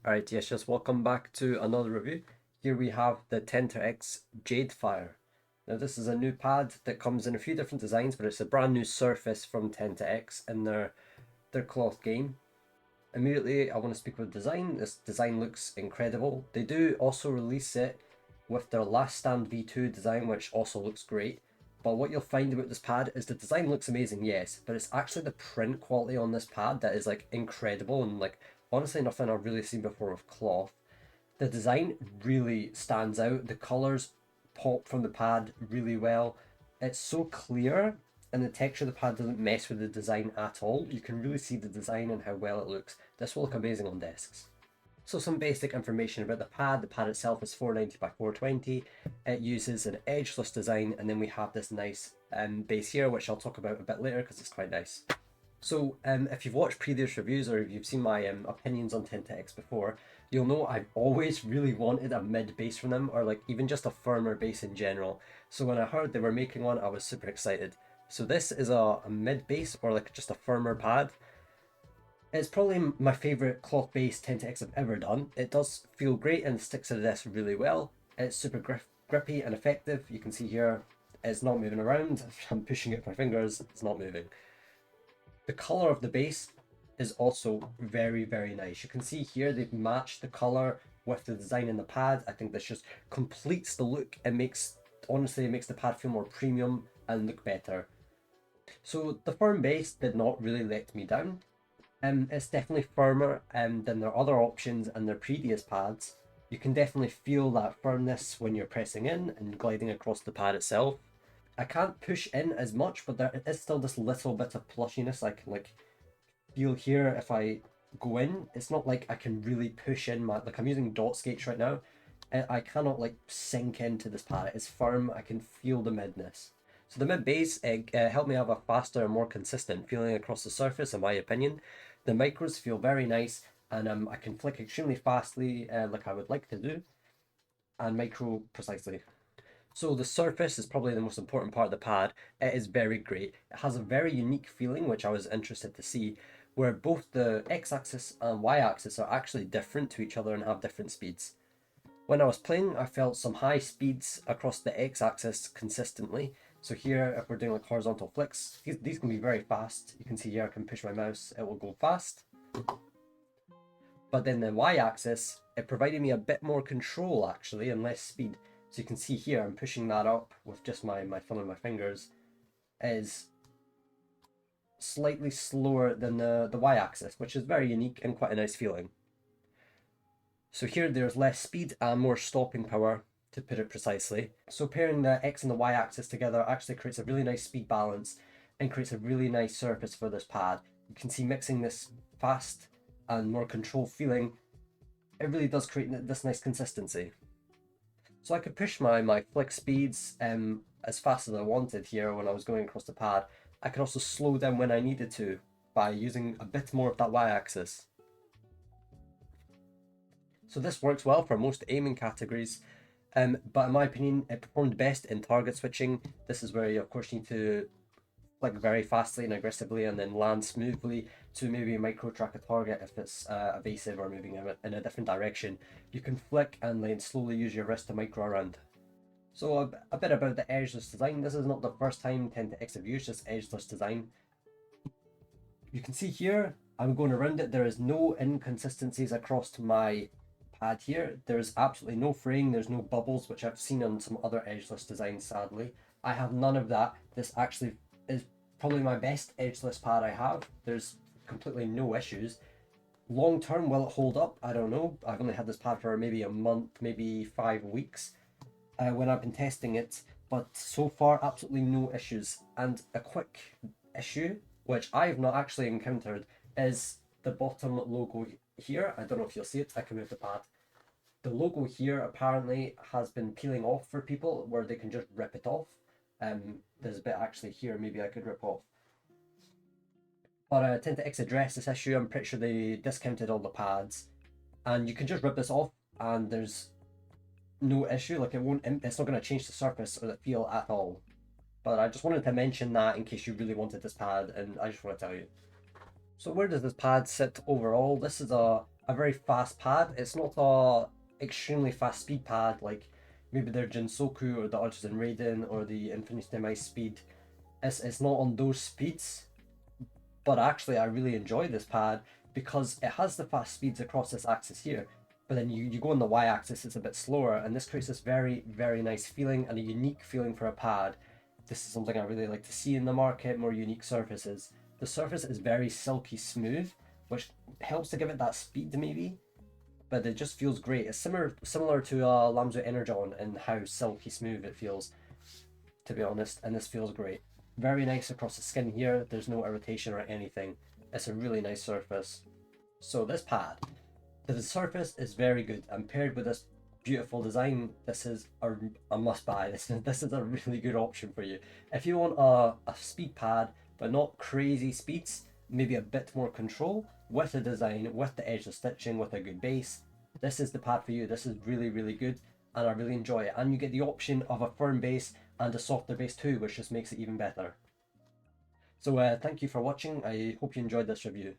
Alright, yes, just welcome back to another review. Here we have the Tenta-X JadeFire. Now this is a new pad that comes in a few different designs, but it's a brand new surface from Tenta-X in their cloth game. Immediately I want to speak about design. This design looks incredible. They do also release it with their Last Stand V2 design, which also looks great. But what you'll find about this pad is the design looks amazing, yes, but it's actually the print quality on this pad that is like incredible and like honestly nothing I've really seen before with cloth. The design really stands out. The colors pop from the pad really well. It's so clear and the texture of the pad doesn't mess with the design at all. You can really see the design and how well it looks. This will look amazing on desks. So some basic information about the pad. The pad itself is 490 by 420. It uses an edgeless design, and then we have this nice base here, which I'll talk about a bit later because it's quite nice. So if you've watched previous reviews or if you've seen my opinions on Tenta-X before, you'll know I've always really wanted a mid base from them, or like even just a firmer base in general. So when I heard they were making one, I was super excited. So this is a mid base, or like just a firmer pad. It's probably my favourite cloth based Tenta-X I've ever done. It does feel great and sticks to the desk really well. It's super grippy and effective. You can see here it's not moving around. I'm pushing it with my fingers, it's not moving. The colour of the base is also very, very nice. You can see here they've matched the colour with the design in the pad. I think this just completes the look. Honestly, it makes the pad feel more premium and look better. So the firm base did not really let me down. It's definitely firmer than their other options and their previous pads. You can definitely feel that firmness when you're pressing in and gliding across the pad itself. I can't push in as much, but there is still this little bit of plushiness I can like feel here if I go in. It's not like I can really push in like I'm using dot skates right now. I cannot like sink into this pad. It's firm. I can feel the midness. So the mid base helped me have a faster and more consistent feeling across the surface, in my opinion. The micros feel very nice, and I can flick extremely fastly, like I would like to do, and micro precisely. So the surface is probably the most important part of the pad. It is very great. It has a very unique feeling, which I was interested to see, where both the x-axis and y-axis are actually different to each other and have different speeds. When I was playing, I felt some high speeds across the x-axis consistently. So here, if we're doing like horizontal flicks, these can be very fast. You can see here I can push my mouse, it will go fast. But then the y-axis, it provided me a bit more control actually and less speed. So you can see here, I'm pushing that up with just my thumb and my fingers, is slightly slower than the y-axis, which is very unique and quite a nice feeling. So here there's less speed and more stopping power, to put it precisely. So pairing the X and the Y axis together actually creates a really nice speed balance and creates a really nice surface for this pad. You can see mixing this fast and more controlled feeling, it really does create this nice consistency. So I could push my flick speeds as fast as I wanted here when I was going across the pad. I could also slow down when I needed to by using a bit more of that Y axis. So this works well for most aiming categories, but in my opinion, it performed best in target switching. This is where you of course need to flick very fastly and aggressively and then land smoothly to maybe micro track a target if it's evasive or moving in a different direction. You can flick and then slowly use your wrist to micro around. So a bit about the edgeless design. This is not the first time Tenta-X have used this edgeless design. You can see here, I'm going around it. There is no inconsistencies across my pad here. There's absolutely no fraying, there's no bubbles, which I've seen on some other edgeless designs, sadly. I have none of that. This actually is probably my best edgeless pad I have. There's completely no issues. Long term, will it hold up? I don't know. I've only had this pad for maybe a month, maybe 5 weeks when I've been testing it, but so far absolutely no issues. And a quick issue, which I've not actually encountered, is the bottom logo here. I don't know if you'll see it, I can move the pad. The logo here apparently has been peeling off for people where they can just rip it off. There's a bit actually here maybe I could rip off. But Tenta-X addressed this issue. I'm pretty sure they discounted all the pads. And you can just rip this off and there's no issue. Like it's not going to change the surface or the feel at all. But I just wanted to mention that in case you really wanted this pad, and I just want to tell you. So where does this pad sit overall? This is a a very fast pad. It's not a extremely fast speed pad like maybe the Jinsoku or the Artisan Raiden or the Infinity Mice speed. It's not on those speeds, but actually I really enjoy this pad because it has the fast speeds across this axis here, but then you go on the y-axis, it's a bit slower, and this creates this very, very nice feeling and a unique feeling for a pad. This is something I really like to see in the market, more unique surfaces. The surface is very silky smooth, which helps to give it that speed maybe, but it just feels great. It's similar to Lamzo Energon and how silky smooth it feels, to be honest, and this feels great. Very nice across the skin here, there's no irritation or anything. It's a really nice surface. So this pad, the surface is very good, and paired with this beautiful design, this is a must buy. This is a really good option for you. If you want a speed pad, but not crazy speeds, maybe a bit more control, with the design, with the edge of stitching, with a good base, this is the pad for you. This is really, really good, and I really enjoy it. And you get the option of a firm base and a softer base too, which just makes it even better. So thank you for watching. I hope you enjoyed this review.